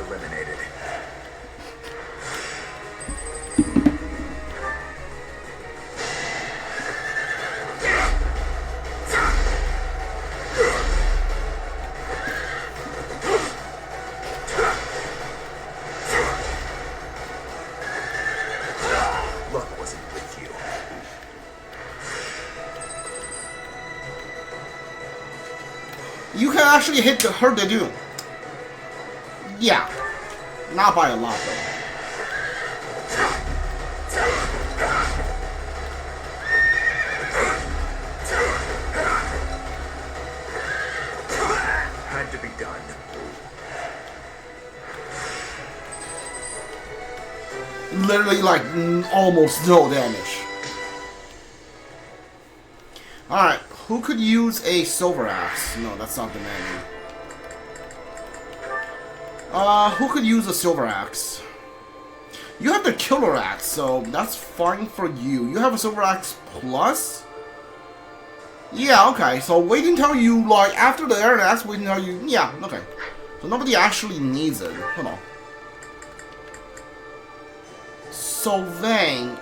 eliminated. Luck wasn't with you. You can actually hit her to do. Yeah. Not by a lot though. Had to be done. Literally like almost no damage. Alright, who could use a silver axe? No, that's not the menu. Who could use a silver axe? You have the killer axe, so that's fine for you. You have a silver axe plus? Yeah, okay. So wait until you, like, after the iron axe, wait until you... Yeah, okay. So nobody actually needs it. Hold on. Sylvain,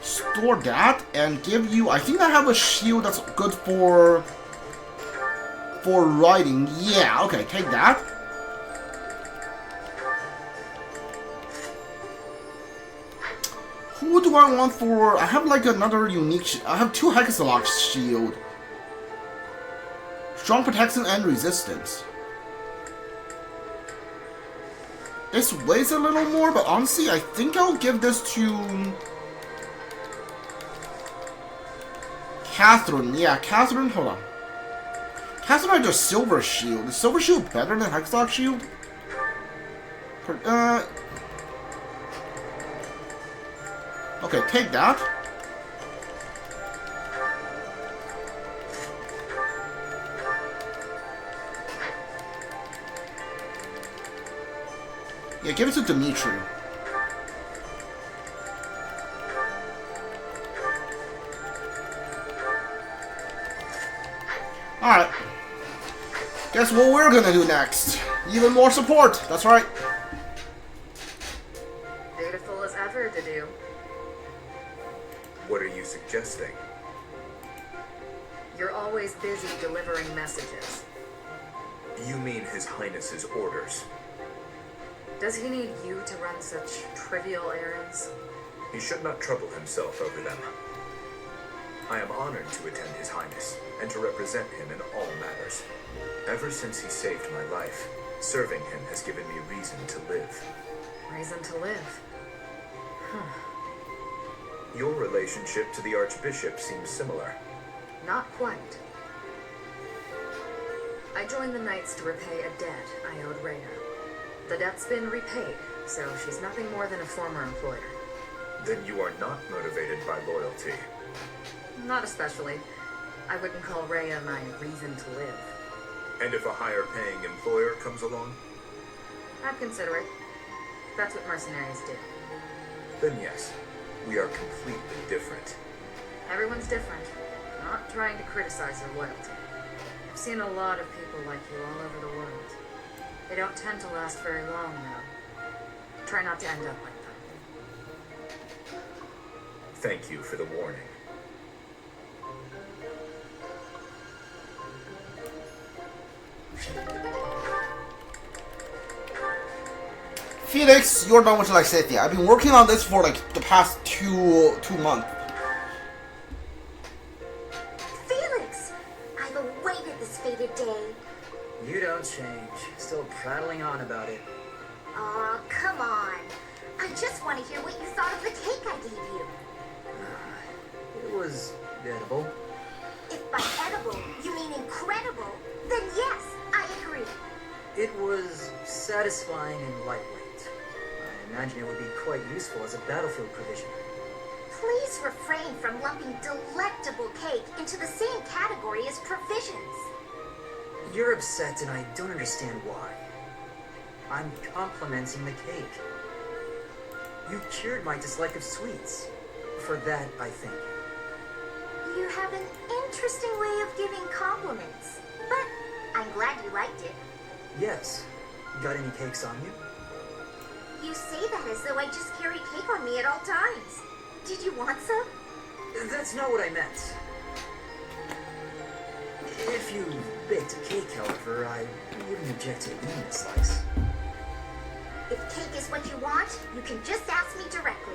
store that and give you... I think I have a shield that's good for riding. Yeah, okay, take that. Who do I want for... I have like another unique... I have 2 Hexalock shield. Strong protection and resistance. This weighs a little more, but honestly, I think I'll give this to... Catherine. Yeah, Catherine, hold on. Catherine had a silver shield. Is silver shield better than Hexlock shield? Okay, take that. Yeah, give it to Dimitri. Alright. Guess what we're gonna do next? Even more support, that's right. Beautiful as ever, Dedu. What are you suggesting? You're always busy delivering messages. You mean His Highness's orders? Does he need you to run such trivial errands? He should not trouble himself over them. I am honored to attend His Highness and to represent him in all matters. Ever since he saved my life, serving him has given me reason to live. Reason to live? Your relationship to the Archbishop seems similar. Not quite. I joined the Knights to repay a debt I owed Rhea. The debt's been repaid, so she's nothing more than a former employer. Then you are not motivated by loyalty. Not especially. I wouldn't call Rhea my reason to live. And if a higher-paying employer comes along? I'd consider it. That's what mercenaries do. Then yes, we are completely different. Everyone's different. Not trying to criticize your loyalty. I've seen a lot of people like you all over the world. They don't tend to last very long, though. Try not to end up like them. Thank you for the warning. Felix, you're done with Lysithea. I've been working on this for like the past two months. Felix! I've awaited this fated day. You don't change. Still prattling on about it. Aw, come on. I just want to hear what you thought of the cake I gave you. It was edible. If by edible you mean incredible, then yes, I agree. It was satisfying and lightweight. I imagine it would be quite useful as a battlefield provision. Please refrain from lumping delectable cake into the same category as provisions. You're upset and I don't understand why. I'm complimenting the cake. You cured my dislike of sweets. For that, I thank you. You have an interesting way of giving compliments, but I'm glad you liked it. Yes. Got any cakes on you? You say that as though I just carry cake on me at all times. Did you want some? That's not what I meant. If you baked a cake, however, I wouldn't object to eating a slice. If cake is what you want, you can just ask me directly.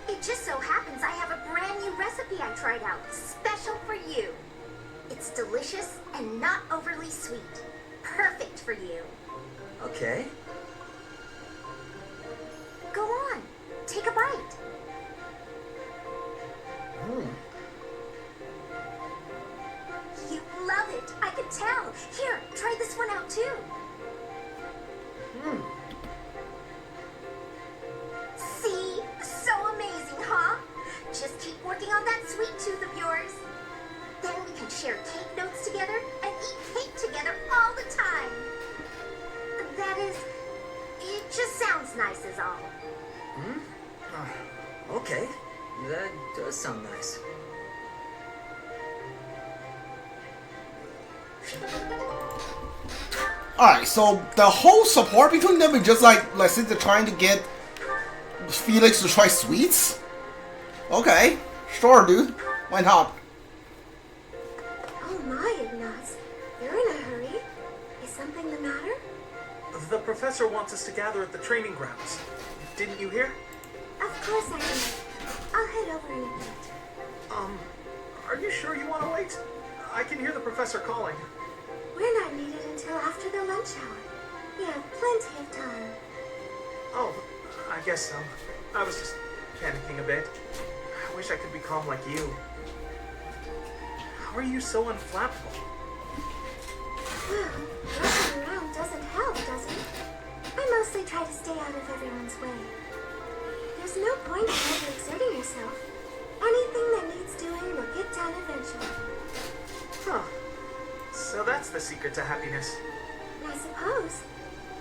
It just so happens I have a brand new recipe I tried out, special for you. It's delicious and not overly sweet. Perfect for you. Okay. Go on, take a bite. You love it, I could tell. Here, try this one out too. See? So amazing, huh? Just keep working on that sweet tooth of yours. Then we can share cake notes together and eat cake together all the time. That is, it just sounds nice is all. Okay. That does sound nice. Alright, so the whole support between them is just like, let's say they're trying to get Felix to try sweets? Okay, sure, dude. Why not? Oh my, Ignaz. You're in a hurry. Is something the matter? The professor wants us to gather at the training grounds. Didn't you hear? Of course I can. I'll head over in a bit. Are you sure you want to wait? I can hear the professor calling. We're not needed until after the lunch hour. We have plenty of time. Oh, I guess so. I was just panicking a bit. I wish I could be calm like you. How are you so unflappable? Well, rushing around doesn't help, does it? I mostly try to stay out of everyone's way. There's no point in overexerting yourself. Anything that needs doing will get done eventually. Huh. So that's the secret to happiness. I suppose.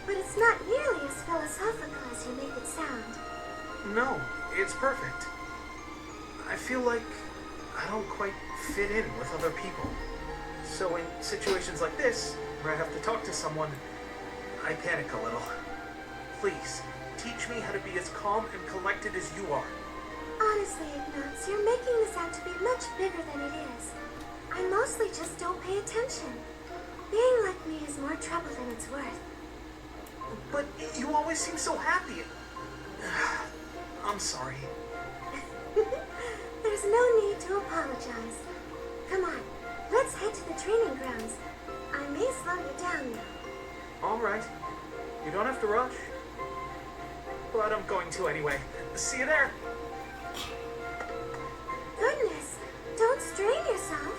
But it's not nearly as philosophical as you make it sound. No, it's perfect. I feel like I don't quite fit in with other people. So in situations like this, where I have to talk to someone, I panic a little. Please, teach me how to be as calm and collected as you are. Honestly, Ignaz, you're making this out to be much bigger than it is. I mostly just don't pay attention. Being like me is more trouble than it's worth. But you always seem so happy. I'm sorry. There's no need to apologize. Come on, let's head to the training grounds. I may slow you down now. All right. You don't have to rush. But I'm going to anyway. See you there. Goodness, don't strain yourself.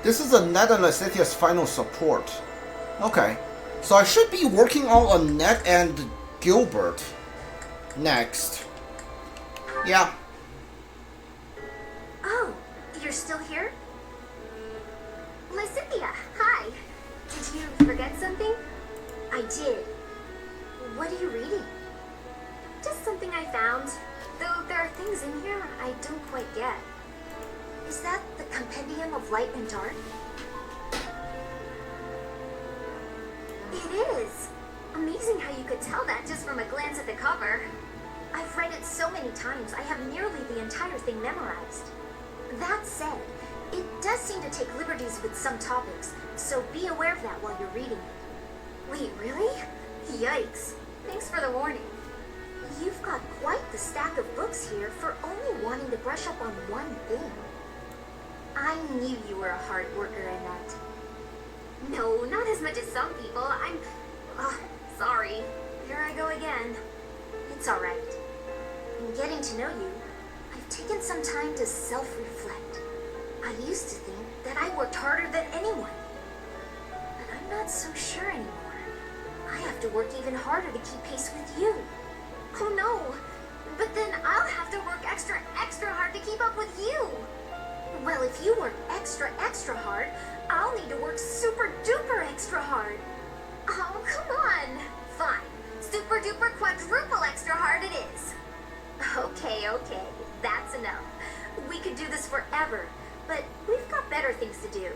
This is Annette and Lysithia's final support. Okay, so I should be working on Annette and Gilbert next. Yeah. Oh, you're still here? Lysithia, hi. Did you forget something? I did. What are you reading? Just something I found. Though there are things in here I don't quite get. Is that the Compendium of Light and Dark? It is. Amazing how you could tell that just from a glance at the cover. I've read it so many times, I have nearly the entire thing memorized. That said, it does seem to take liberties with some topics, so be aware of that while you're reading it. Wait, really? Yikes. Thanks for the warning. You've got quite the stack of books here for only wanting to brush up on one thing. I knew you were a hard worker, Annette. No, not as much as some people. I'm... sorry. Here I go again. It's alright. In getting to know you, I've taken some time to self-reflect. I used to think that I worked harder than anyone. But I'm not so sure anymore. I have to work even harder to keep pace with you. Oh no! But then I'll have to work extra hard to keep up with you! Well, if you work extra, extra hard, I'll need to work super duper extra hard. Oh, come on. Fine. Super duper quadruple extra hard it is. Okay, okay. That's enough. We could do this forever, but we've got better things to do.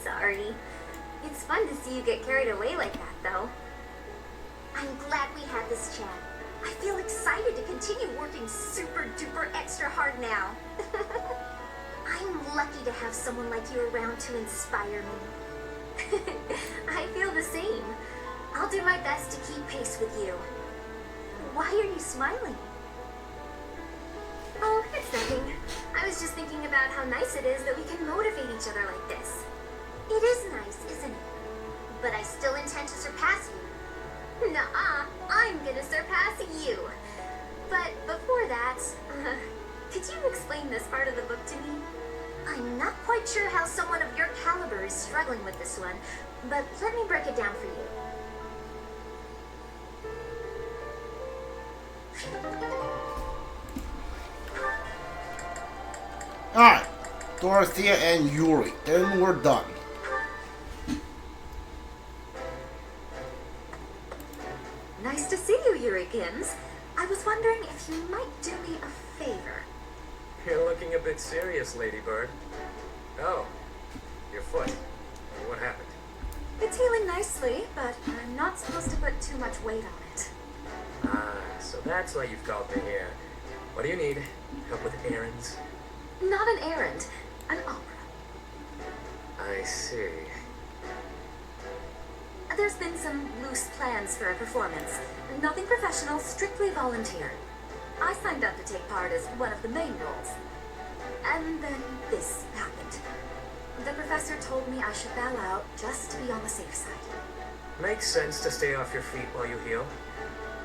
Sorry. It's fun to see you get carried away like that, though. I'm glad we had this chat. I feel excited to continue working super duper extra hard now. I'm lucky to have someone like you around to inspire me. I feel the same. I'll do my best to keep pace with you. Why are you smiling? Oh, it's nothing. I was just thinking about how nice it is that we can motivate each other like this. It is nice, isn't it? But I still intend to surpass you. Nuh-uh, I'm gonna surpass you. But before that, could you explain this part of the book to me? I'm not quite sure how someone of your caliber is struggling with this one, but let me break it down for you. Alright, Dorothea and Yuri. Then we're done. Nice to see you, Yurikins. I was wondering if you might do me a favor. You're looking a bit serious, Ladybird. Oh, your foot. What happened? It's healing nicely, but I'm not supposed to put too much weight on it. Ah, so that's why you've called me here. What do you need? Help with errands? Not an errand, an opera. I see. There's been some loose plans for a performance. Nothing professional, strictly volunteer. I signed up to take part as one of the main roles. And then this happened. The professor told me I should bow out just to be on the safe side. Makes sense to stay off your feet while you heal.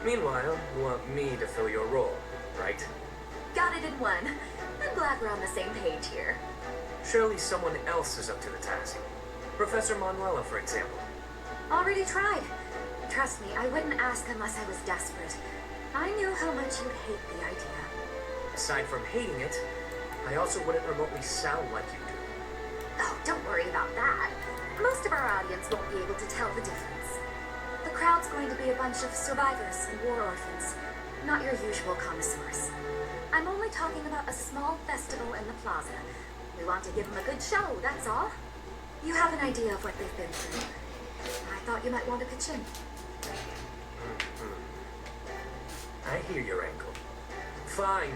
Meanwhile, you want me to fill your role, right? Got it in one. I'm glad we're on the same page here. Surely someone else is up to the task. Professor Manuela, for example. Already tried. Trust me, I wouldn't ask unless I was desperate. I knew how much you'd hate the idea. Aside from hating it, I also wouldn't remotely sound like you do. Oh, don't worry about that. Most of our audience won't be able to tell the difference. The crowd's going to be a bunch of survivors and war orphans, not your usual connoisseurs. I'm only talking about a small festival in the plaza. We want to give them a good show, that's all. You have an idea of what they've been through. I thought you might want to pitch in. I hear your ankle. Fine,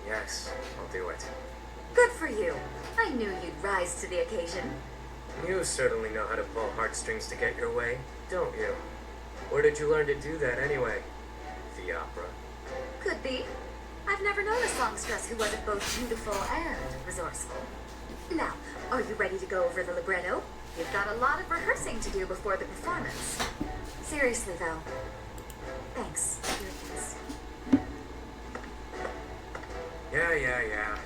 yes, I'll do it. Good for you. I knew you'd rise to the occasion. You certainly know how to pull heartstrings to get your way, don't you? Where did you learn to do that anyway? The opera. Could be. I've never known a songstress who wasn't both beautiful and resourceful. Now, are you ready to go over the libretto? You've got a lot of rehearsing to do before the performance. Seriously, though. Thanks, Yurikins. Yeah.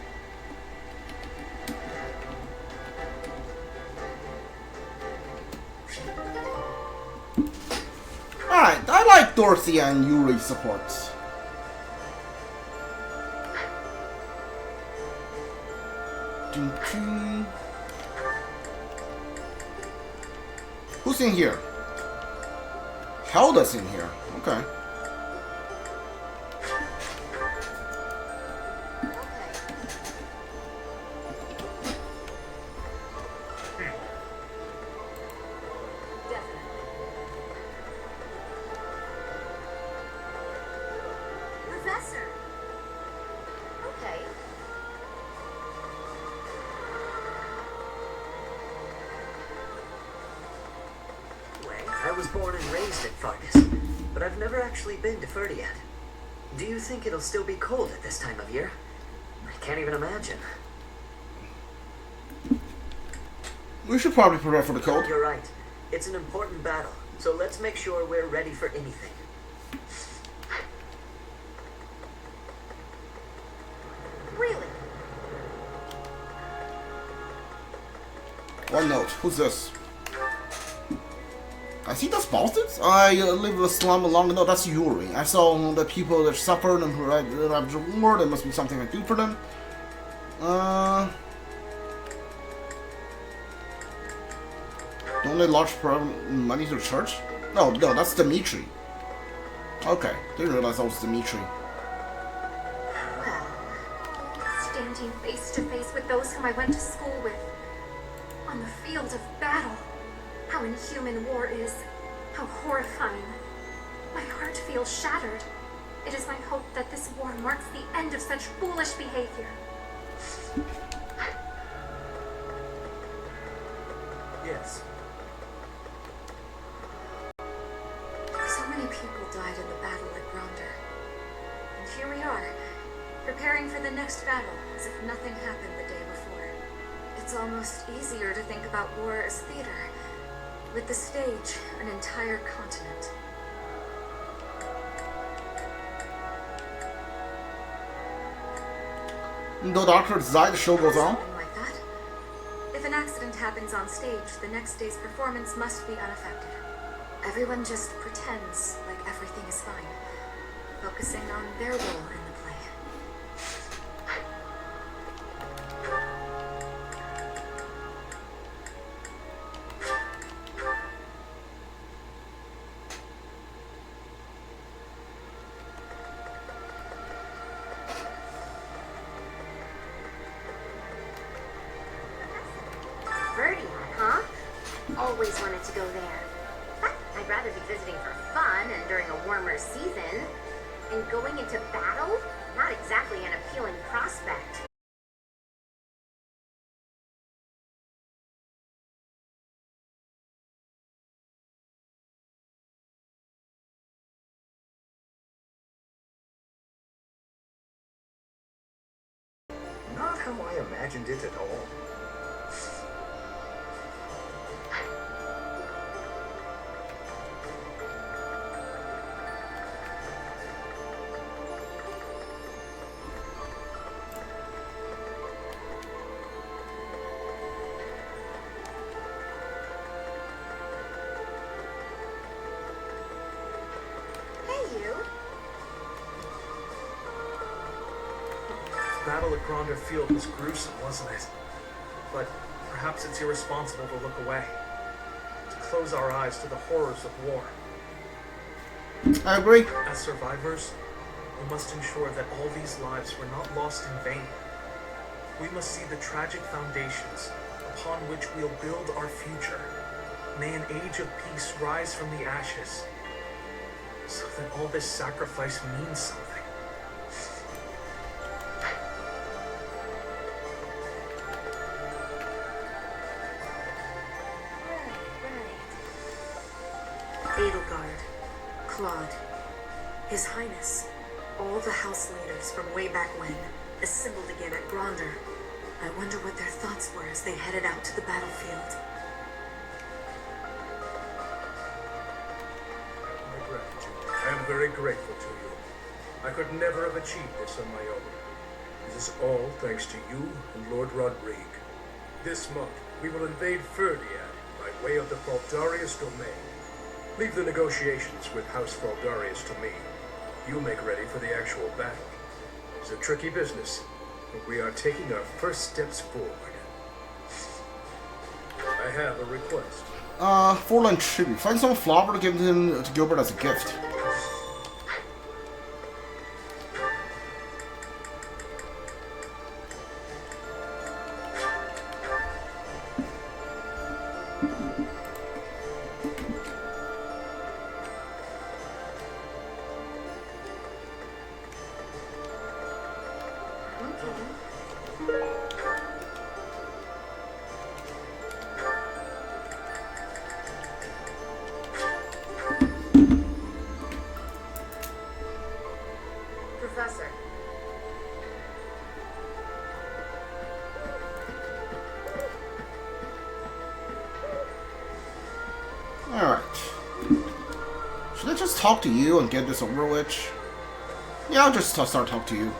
Alright, I like Dorothea and Yuri supports. Who's in here? Helda's in here. Okay. Professor. Okay. I was born and raised in Fargus, but I've never actually been to Ferdi yet. Do you think it'll still be cold at this time of year? I can't even imagine. We should probably prepare for the cold. You're right. It's an important battle, so let's make sure we're ready for anything. Really? One note. Who's this? I see those bastards. I live in a slum long ago. That's Yuri. I saw the people that suffered and who arrived at reward. There must be something I do for them. Donate large money to the church? No, that's Dimitri. Okay, didn't realize that was Dimitri. Standing face to face with those whom I went to school with. On the field of battle. How inhuman war is. How horrifying. My heart feels shattered. It is my hope that this war marks the end of such foolish behavior. Yes. So many people died in the battle at Gronder. And here we are, preparing for the next battle as if nothing happened the day before. It's almost easier to think about war as theater, with the stage an entire continent. Though the actors die, the show goes on. Something like that. If an accident happens on stage, the next day's performance must be unaffected. Everyone just pretends like everything is fine, focusing on their role in the play. Verdiad, huh? Always wanted to go there. But I'd rather be visiting for fun and during a warmer season. And going into battle? Not exactly an appealing prospect. Not how I imagined it at all. Hey, you. The battle at Gronder Field was gruesome, wasn't it? But perhaps it's irresponsible to look away. To close our eyes to the horrors of war. I agree. As survivors, we must ensure that all these lives were not lost in vain. We must see the tragic foundations upon which we'll build our future. May an age of peace rise from the ashes, so that all this sacrifice means something. Edelgard, Claude, His Highness, all the house leaders from way back when, assembled again at Gronder. I wonder what their thoughts were as they headed out to the battlefield. My gratitude. I am very grateful to you. I could never have achieved this on my own. This is all thanks to you and Lord Rodrigue. This month, we will invade Fódlan by way of the Faldarius domain. Leave the negotiations with House Faldarius to me. You make ready for the actual battle. It's a tricky business, but we are taking our first steps forward. I have a request. Fódlan tribute. Find some flower to give him to Gilbert as a gift. Professor. Alright. Should I just talk to you and get this over with? Yeah, I'll just start talking to you.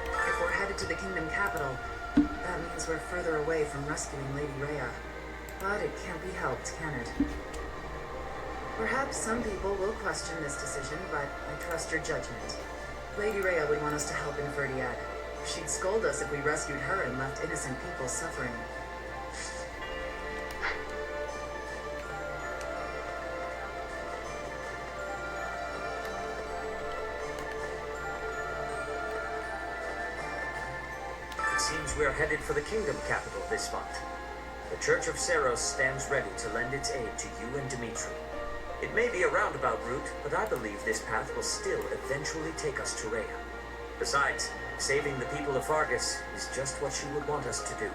If we're headed to the kingdom capital, that means we're further away from rescuing Lady Rhea. But it can't be helped, can it? Perhaps some people will question this decision, but I trust your judgment. Lady Rhea would want us to help in Verdiad. She'd scold us if we rescued her and left innocent people suffering. It seems we're headed for the kingdom capital this month. The Church of Seros stands ready to lend its aid to you and Dimitri. It may be a roundabout route, but I believe this path will still eventually take us to Rhea. Besides, saving the people of Fargus is just what she would want us to do.